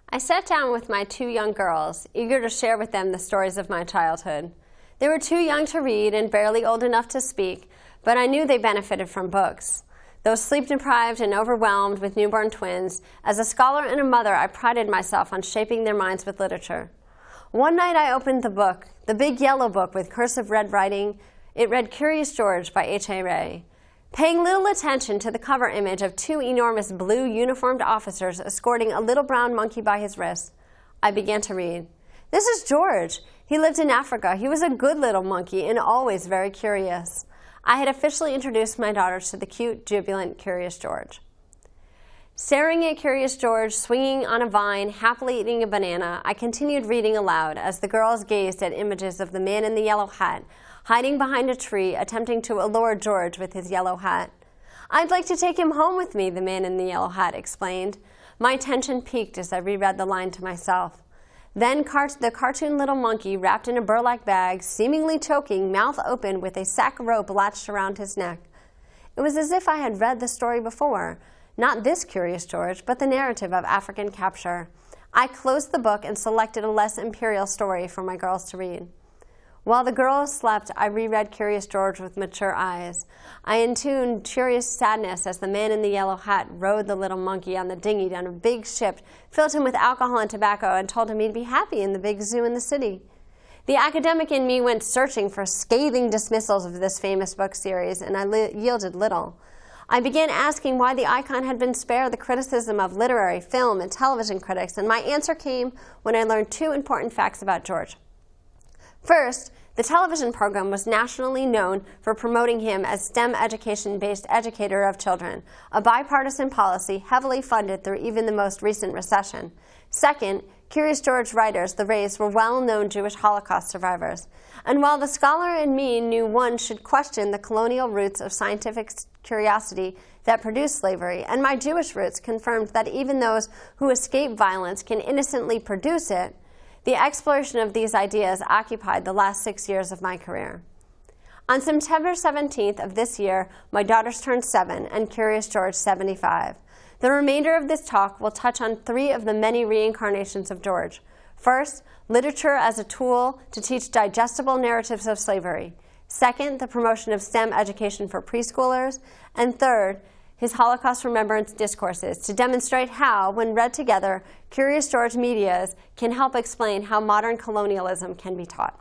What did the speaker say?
I sat down with my two young girls, eager to share with them the stories of my childhood. They were too young to read and barely old enough to speak, but I knew they benefited from books. Though sleep-deprived and overwhelmed with newborn twins, as a scholar and a mother, I prided myself on shaping their minds with literature. One night I opened the book, the big yellow book with cursive red writing. It read Curious George by H.A. Rey. Paying little attention to the cover image of two enormous blue uniformed officers escorting a little brown monkey by his wrist, I began to read. This is George. He lived in Africa. He was a good little monkey and always very curious. I had officially introduced my daughters to the cute, jubilant Curious George. Staring at Curious George swinging on a vine, happily eating a banana, I continued reading aloud as the girls gazed at images of the man in the yellow hat, hiding behind a tree, attempting to allure George with his yellow hat. "I'd like to take him home with me," the man in the yellow hat explained. My attention peaked as I reread the line to myself. Then the cartoon little monkey, wrapped in a burlap bag, seemingly choking, mouth open, with a sack rope latched around his neck. It was as if I had read the story before. Not this Curious George, but the narrative of African capture. I closed the book and selected a less imperial story for my girls to read. While the girls slept, I reread Curious George with mature eyes. I intoned curious sadness as the man in the yellow hat rode the little monkey on the dinghy down a big ship, filled him with alcohol and tobacco, and told him he'd be happy in the big zoo in the city. The academic in me went searching for scathing dismissals of this famous book series, and I yielded little. I began asking why the icon had been spared the criticism of literary, film, and television critics, and my answer came when I learned two important facts about George. First, the television program was nationally known for promoting him as STEM education-based educator of children, a bipartisan policy heavily funded through even the most recent recession. Second, Curious George writers, the Reys, were well-known Jewish Holocaust survivors. And while the scholar in me knew one should question the colonial roots of scientific curiosity that produced slavery, and my Jewish roots confirmed that even those who escape violence can innocently produce it, the exploration of these ideas occupied the last 6 years of my career. On September 17th of this year, my daughters turned 7 and Curious George 75. The remainder of this talk will touch on 3 of the many reincarnations of George. First, literature as a tool to teach digestible narratives of slavery. Second, the promotion of STEM education for preschoolers. And third, his Holocaust remembrance discourses to demonstrate how, when read together, Curious George medias can help explain how modern colonialism can be taught.